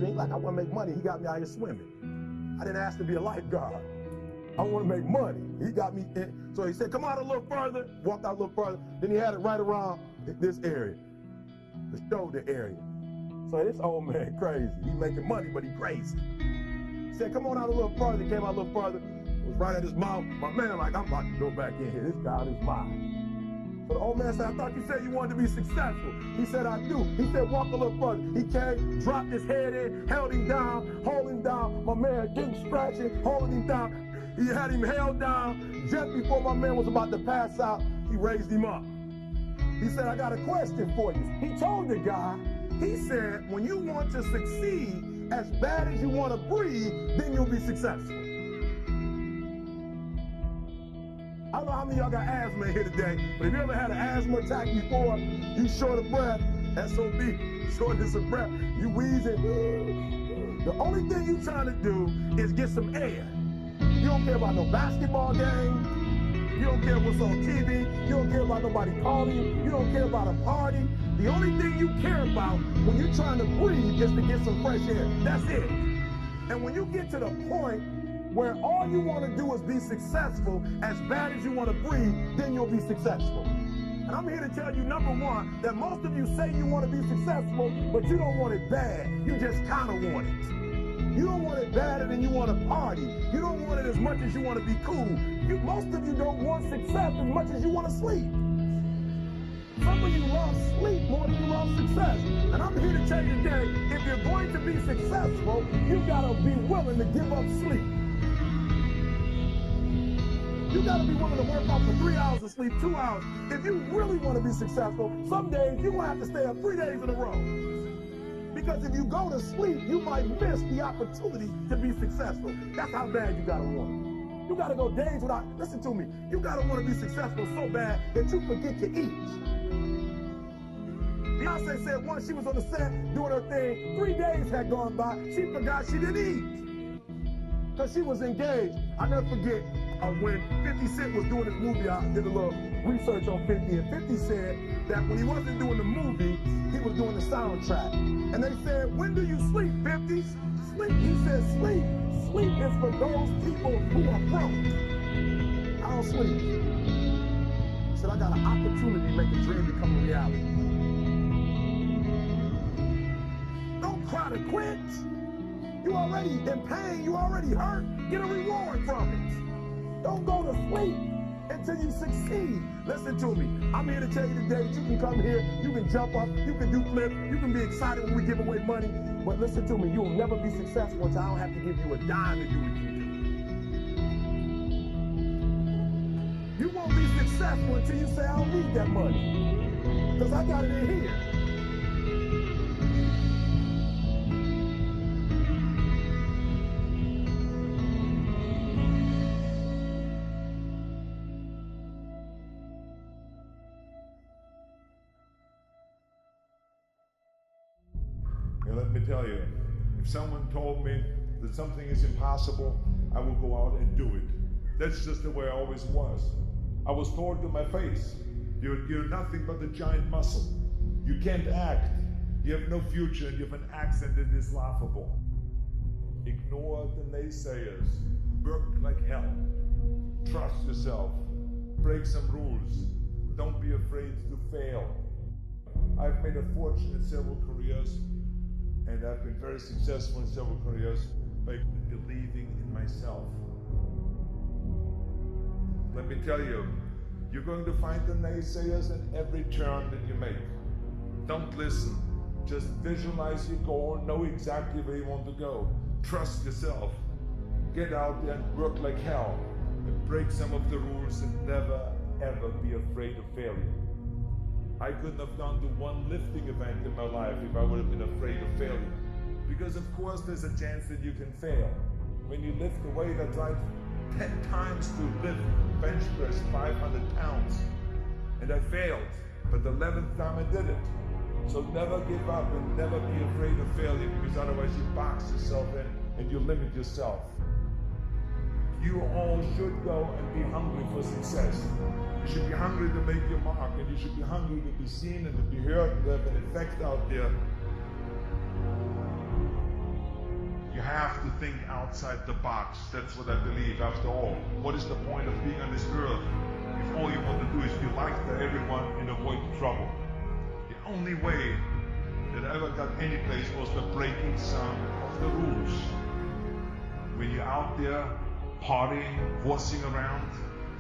dream. Like, I want to make money. He got me out here swimming. I didn't ask to be a lifeguard. I want to make money. He got me in. So he said, come out a little further. Walked out a little further. Then he had it right around this area, the shoulder area. So this old man crazy. He making money, but he crazy. He said, come on out a little further. He came out a little further. It was right at his mouth. My man like, I'm about to go back in here. This guy is mine. So the old man said, I thought you said you wanted to be successful. He said, I do. He said, walk a little further. He came, dropped his head in, held him down, holding down. My man getting scratching, holding him down. He had him held down. Just before my man was about to pass out, he raised him up. He said, I got a question for you. He told the guy, he said, when you want to succeed as bad as you want to breathe, then you'll be successful. I don't know how many of y'all got asthma in here today, but if you ever had an asthma attack before, you short of breath, SOB, shortness of breath, you wheezing. The only thing you trying to do is get some air. You don't care about no basketball game. You don't care what's on TV. You don't care about nobody calling you. You don't care about a party. The only thing you care about when you're trying to breathe is to get some fresh air. That's it. And when you get to the point where all you want to do is be successful as bad as you want to breathe, then you'll be successful. And I'm here to tell you, number one, that most of you say you want to be successful, but you don't want it bad. You just kind of want it. You don't want it badder than you want to party. You don't want it as much as you want to be cool. Most of you don't want success as much as you want to sleep. Some of you love sleep more than you love success. And I'm here to tell you today, if you're going to be successful, you got to be willing to give up sleep. You got to be willing to work out for 3 hours of sleep, 2 hours. If you really want to be successful, some days you're going to have to stay up 3 days in a row. Because if you go to sleep, you might miss the opportunity to be successful. That's how bad you got to want it. You got to go days without, listen to me, you got to want to be successful so bad that you forget to eat. Beyonce said once she was on the set doing her thing, 3 days had gone by, she forgot she didn't eat. Because she was engaged. I never forget when 50 Cent was doing his movie, I did a little research on 50, and 50 said that when he wasn't doing the movie, he was doing the soundtrack. And they said, when do you sleep, 50? Sleep. He said, sleep. Sleep is for those people who are broke. I don't sleep. He said, I got an opportunity to make a dream become a reality. Don't cry to quit. You already in pain. You already hurt. Get a reward from it. Don't go to sleep until you succeed. Listen to me. I'm here to tell you today that you can come here, you can jump up, you can do flips, you can be excited when we give away money. But listen to me, you will never be successful until I don't have to give you a dime to do what you do. You won't be successful until you say, I don't need that money. Because I got it in here. Let me tell you, if someone told me that something is impossible, I will go out and do it. That's just the way I always was. I was told to my face, you're nothing but a giant muscle. You can't act. You have no future and you have an accent that is laughable. Ignore the naysayers. Work like hell. Trust yourself. Break some rules. Don't be afraid to fail. I've made a fortune in several careers, and I've been very successful in several careers by believing in myself. Let me tell you, you're going to find the naysayers in every turn that you make. Don't listen. Just visualize your goal, know exactly where you want to go. Trust yourself. Get out there and work like hell. And break some of the rules and never, ever be afraid of failure. I couldn't have gone to one lifting event in my life if I would have been afraid of failure. Because of course there's a chance that you can fail. When you lift a weight, I tried 10 times to lift bench press 500 pounds. And I failed, but the 11th time I did it. So never give up and never be afraid of failure, because otherwise you box yourself in and you limit yourself. You all should go and be hungry for success. You should be hungry to make your mark, and you should be hungry to be seen and to be heard and to have an effect out there. You have to think outside the box. That's what I believe. After all, what is the point of being on this earth if all you want to do is be liked by everyone and avoid trouble? The only way that I ever got any place was by breaking some of the rules. When you're out there partying, horsing around,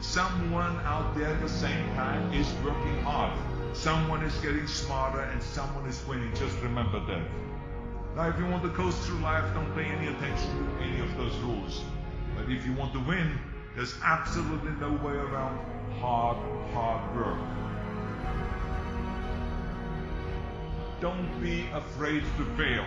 someone out there at the same time is working hard. Someone is getting smarter and someone is winning. Just remember that. Now, if you want to coast through life, don't pay any attention to any of those rules. But if you want to win, there's absolutely no way around hard work. Don't be afraid to fail.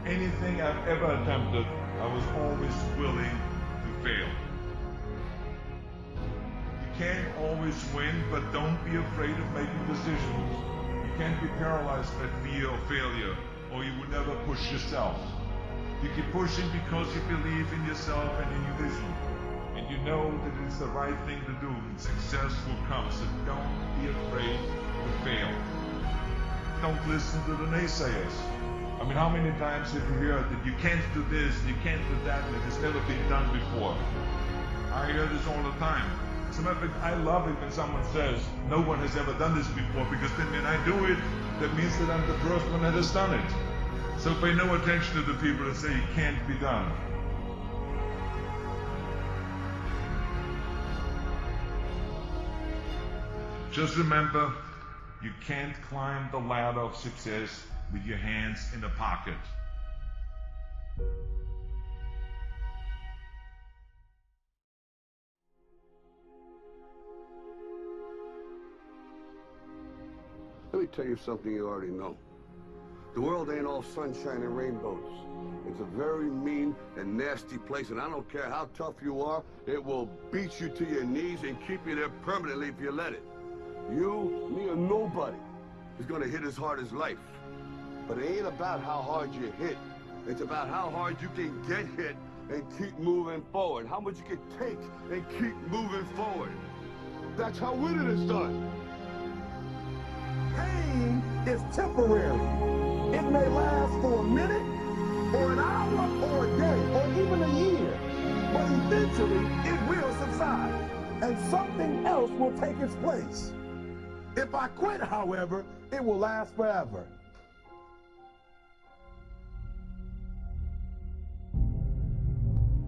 Anything I've ever attempted, I was always willing to fail. You can't always win, but don't be afraid of making decisions. You can't be paralyzed by fear of failure, or you will never push yourself. You keep pushing because you believe in yourself and in your vision. And you know that it's the right thing to do, and success will come. So don't be afraid to fail. Don't listen to the naysayers. I mean, how many times have you heard that you can't do this, you can't do that, and it's never been done before? I hear this all the time. As a matter of fact, I love it when someone says, no one has ever done this before, because then when I do it, that means that I'm the first one that has done it. So pay no attention to the people that say it can't be done. Just remember, you can't climb the ladder of success with your hands in the pocket. Let me tell you something you already know. The world ain't all sunshine and rainbows. It's a very mean and nasty place, and I don't care how tough you are, it will beat you to your knees and keep you there permanently if you let it. You, me, or nobody is gonna hit as hard as life. But it ain't about how hard you hit. It's about how hard you can get hit and keep moving forward. How much you can take and keep moving forward. That's how winning is done. Pain is temporary. It may last for a minute, or an hour, or a day, or even a year. But eventually, it will subside, and something else will take its place. If I quit, however, it will last forever.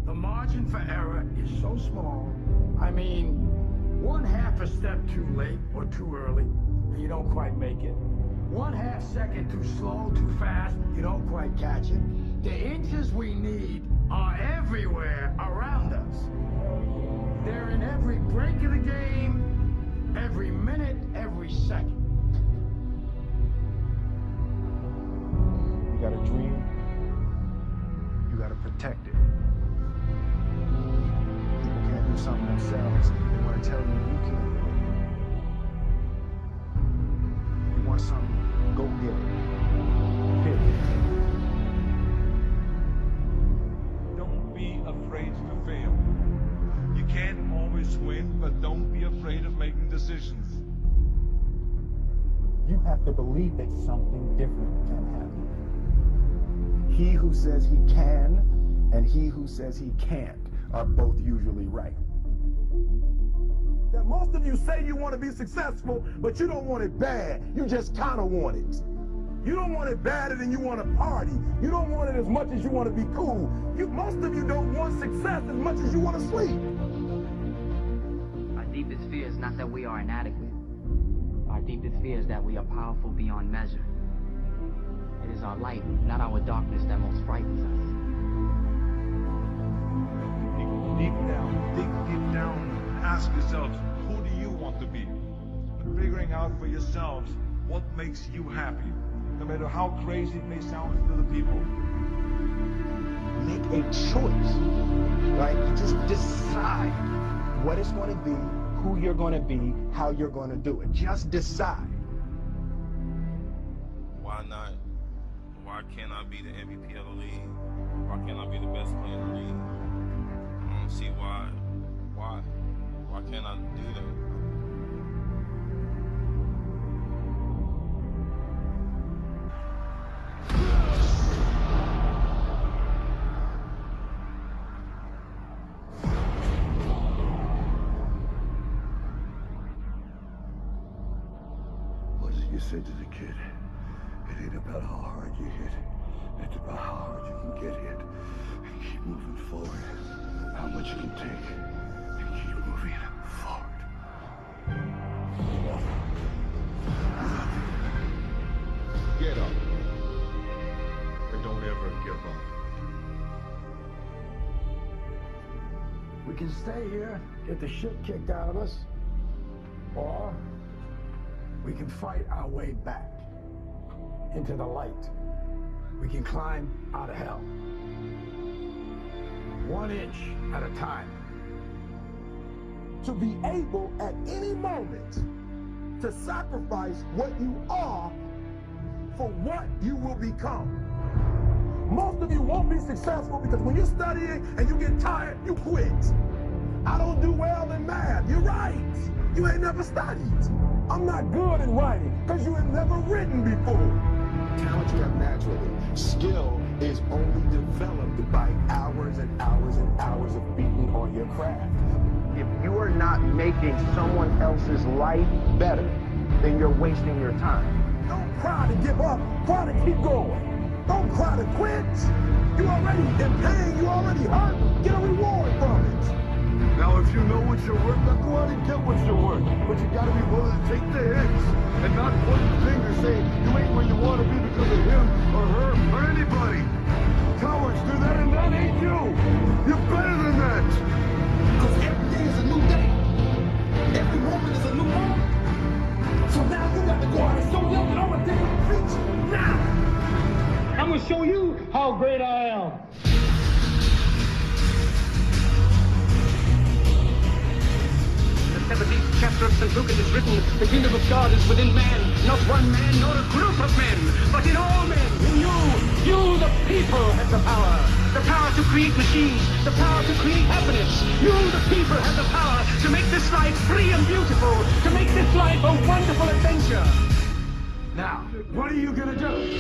The margin for error is so small. I mean, 1/2 a step too late or too early, and you don't quite make it. 1/2 second too slow, too fast, you don't quite catch it. The inches we need are everywhere around us. They're in every break of the game, every minute, every second. You got a dream, you got to protect it. People can't do something themselves. They want to tell you you can't. You want something, go get it. Period. Don't be afraid to fail. You can't always win, but don't be afraid of making decisions. You have to believe that something different can happen. He who says he can and he who says he can't are both usually right. That most of you say you want to be successful, but you don't want it bad. You just kind of want it. You don't want it badder than you want to party. You don't want it as much as you want to be cool. Most of you don't want success as much as you want to sleep. Our deepest fear is not that we are inadequate. Our deepest fear is that we are powerful beyond measure. It is our light, not our darkness, that most frightens us. Dig deep down and ask yourselves, who do you want to be? And figuring out for yourselves what makes you happy, no matter how crazy it may sound to the people. Make a choice, right? You just decide what it's going to be, who you're going to be, how you're going to do it. Just decide. Why not? Why can't I be the MVP of the league? Why can't I be the best player in the league? I don't see why. Why can't I do that? you said to the kid, it ain't about how hard you hit. It's about how hard you can get hit. And keep moving forward. How much you can take. And keep moving forward. Get up. And don't ever give up. We can stay here, get the shit kicked out of us, or we can fight our way back into the light. We can climb out of hell. 1 inch at a time. To be able at any moment to sacrifice what you are for what you will become. Most of you won't be successful because when you're studying and you get tired, you quit. I don't do well in math. You're right. You ain't never studied. I'm not good in writing because you have never written before. Talent you have naturally. Skill is only developed by hours and hours and hours of beating on your craft. If you are not making someone else's life better, then you're wasting your time. Don't cry to give up. Cry to keep going. Don't cry to quit. You already in pain. You already hurt. Get a reward from it. Now, if you know what you're worth, now go out and get what you're worth. But you gotta be willing to take the hits and not point the finger saying you ain't where you want to be because of him or her or anybody. Cowards do that and that ain't you. You're better than that. Because every day is a new day. Every moment is a new moment. So now you got to go out and show them that I'm a different creature. Now. I'm going to show you how great I am. The 17th chapter of St. Luke is written, the kingdom of God is within man, not one man, nor a group of men, but in all men. In you the people, have the power to create machines, the power to create happiness. You, the people, have the power to make this life free and beautiful, to make this life a wonderful adventure. Now, what are you gonna do?